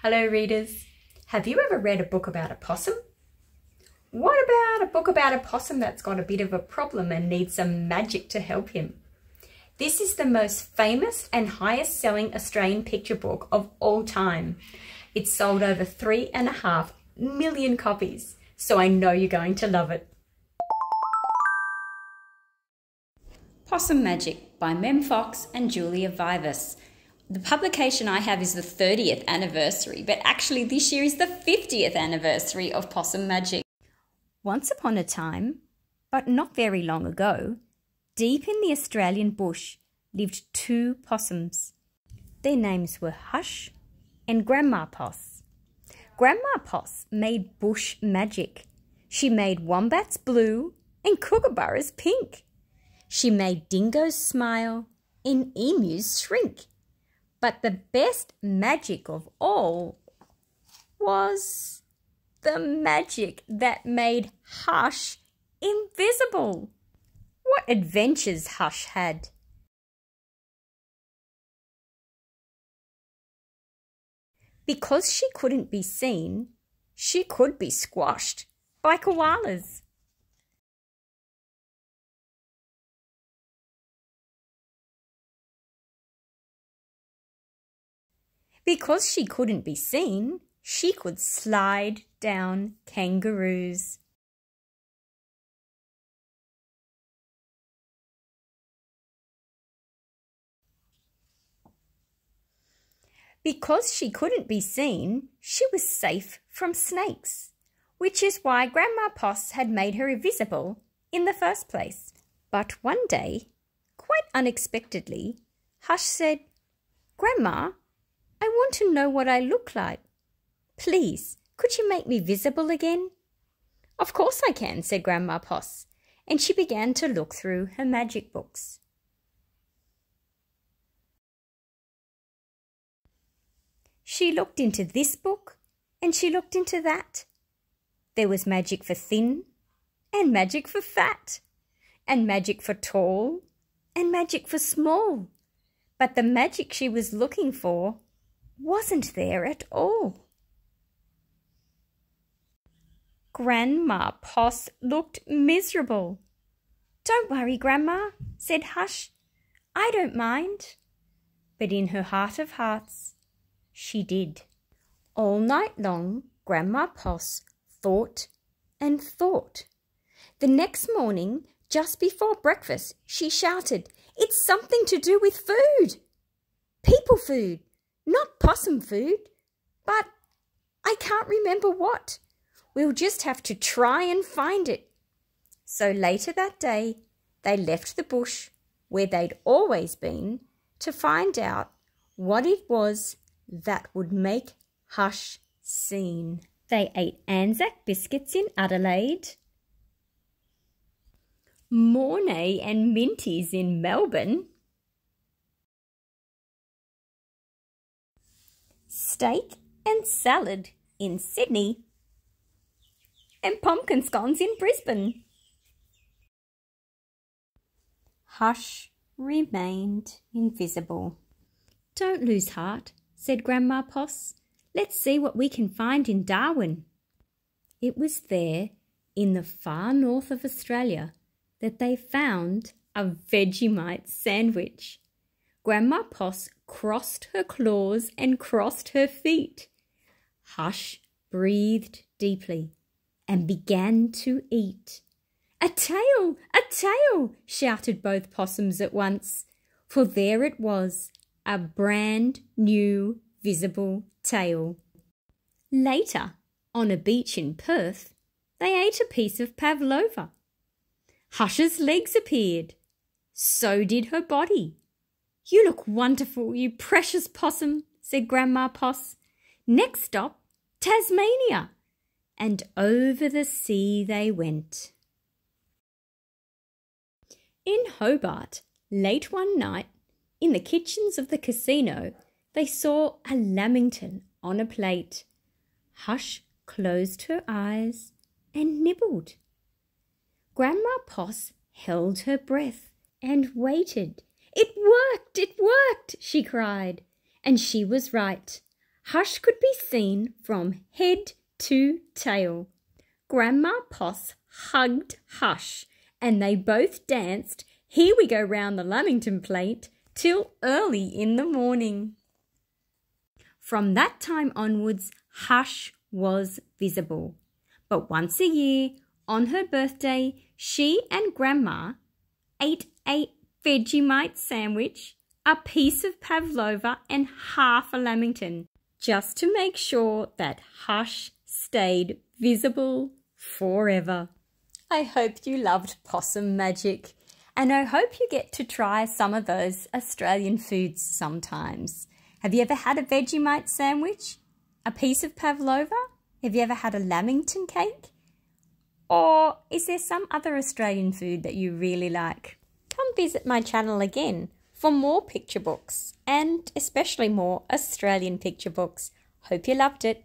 Hello readers, have you ever read a book about a possum? What about a book about a possum that's got a bit of a problem and needs some magic to help him? This is the most famous and highest selling Australian picture book of all time. It's sold over 3.5 million copies, so I know you're going to love it. Possum Magic by Memfox and Vivas. The publication I have is the 30th anniversary, but actually this year is the 50th anniversary of Possum Magic. Once upon a time, but not very long ago, deep in the Australian bush lived two possums. Their names were Hush and Grandma Poss. Grandma Poss made bush magic. She made wombats blue and kookaburras pink. She made dingoes smile and emus shrink. But the best magic of all was the magic that made Hush invisible. What adventures Hush had! Because she couldn't be seen, she could be squashed by koalas. Because she couldn't be seen, she could slide down kangaroos. Because she couldn't be seen, she was safe from snakes, which is why Grandma Poss had made her invisible in the first place. But one day, quite unexpectedly, Hush said, "Grandma, I want to know what I look like. Please, could you make me visible again?" "Of course I can," said Grandma Poss, and she began to look through her magic books. She looked into this book and she looked into that. There was magic for thin and magic for fat and magic for tall and magic for small. But the magic she was looking for wasn't there at all. Grandma Poss looked miserable. "Don't worry, Grandma," said Hush. "I don't mind." But in her heart of hearts, she did. All night long, Grandma Poss thought and thought. The next morning, just before breakfast, she shouted, "It's something to do with food. People food. Not possum food, but I can't remember what. We'll just have to try and find it." So later that day, they left the bush where they'd always been to find out what it was that would make Hush seen. They ate Anzac biscuits in Adelaide, Mornay and Minties in Melbourne, steak and salad in Sydney, and pumpkin scones in Brisbane. Hush remained invisible. "Don't lose heart," said Grandma Poss. "Let's see what we can find in Darwin." It was there, in the far north of Australia, that they found a Vegemite sandwich. Grandma Poss crossed her claws and crossed her feet. Hush breathed deeply and began to eat. "A tail! A tail!" shouted both possums at once, for there it was, a brand new visible tail. Later, on a beach in Perth, they ate a piece of pavlova. Hush's legs appeared. So did her body. "You look wonderful, you precious possum," said Grandma Poss. "Next stop, Tasmania." And over the sea they went. In Hobart, late one night, in the kitchens of the casino, they saw a lamington on a plate. Hush closed her eyes and nibbled. Grandma Poss held her breath and waited. "It worked! It worked!" she cried. And she was right. Hush could be seen from head to tail. Grandma Poss hugged Hush, and they both danced "Here We Go Round the Lamington Plate" till early in the morning. From that time onwards, Hush was visible. But once a year, on her birthday, she and Grandma ate a Vegemite sandwich, a piece of pavlova, and half a lamington, just to make sure that Hush stayed visible forever. I hope you loved Possum Magic, and I hope you get to try some of those Australian foods sometimes. Have you ever had a Vegemite sandwich? A piece of pavlova? Have you ever had a lamington cake? Or is there some other Australian food that you really like? Come visit my channel again for more picture books, and especially more Australian picture books. Hope you loved it.